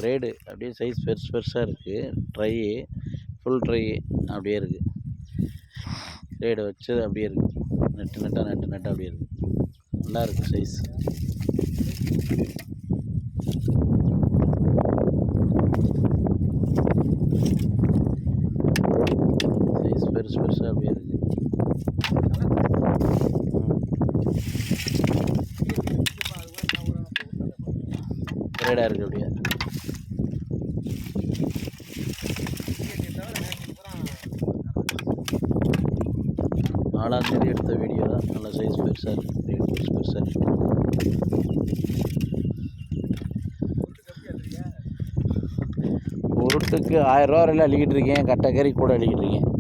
Grade அப்படியே size பெருசாக இருக்குது. ட்ரை ஃபுல் ட்ரை அப்படியே இருக்குது. கிரேடு வச்சது அப்படியே இருக்குது. நெட்டு நெட்டாக அப்படியே இருக்குது. நல்லா இருக்குது சைஸ். சைஸ் பெருசாக அப்படியே இருக்குது. கிரேடாக இருக்குது அப்படியே. நாலாந்தேதி எடுத்த வீடியோ தான். நல்ல சைஸ் பெருசாக இருக்குது. பெருசாக இருக்குது. உருட்டுக்கு 1000 ரூபா வரையில் அள்ளிக்கிட்டு இருக்கேன். கட்டை கறி கூட அள்ளிக்கிட்டு இருக்கேன்.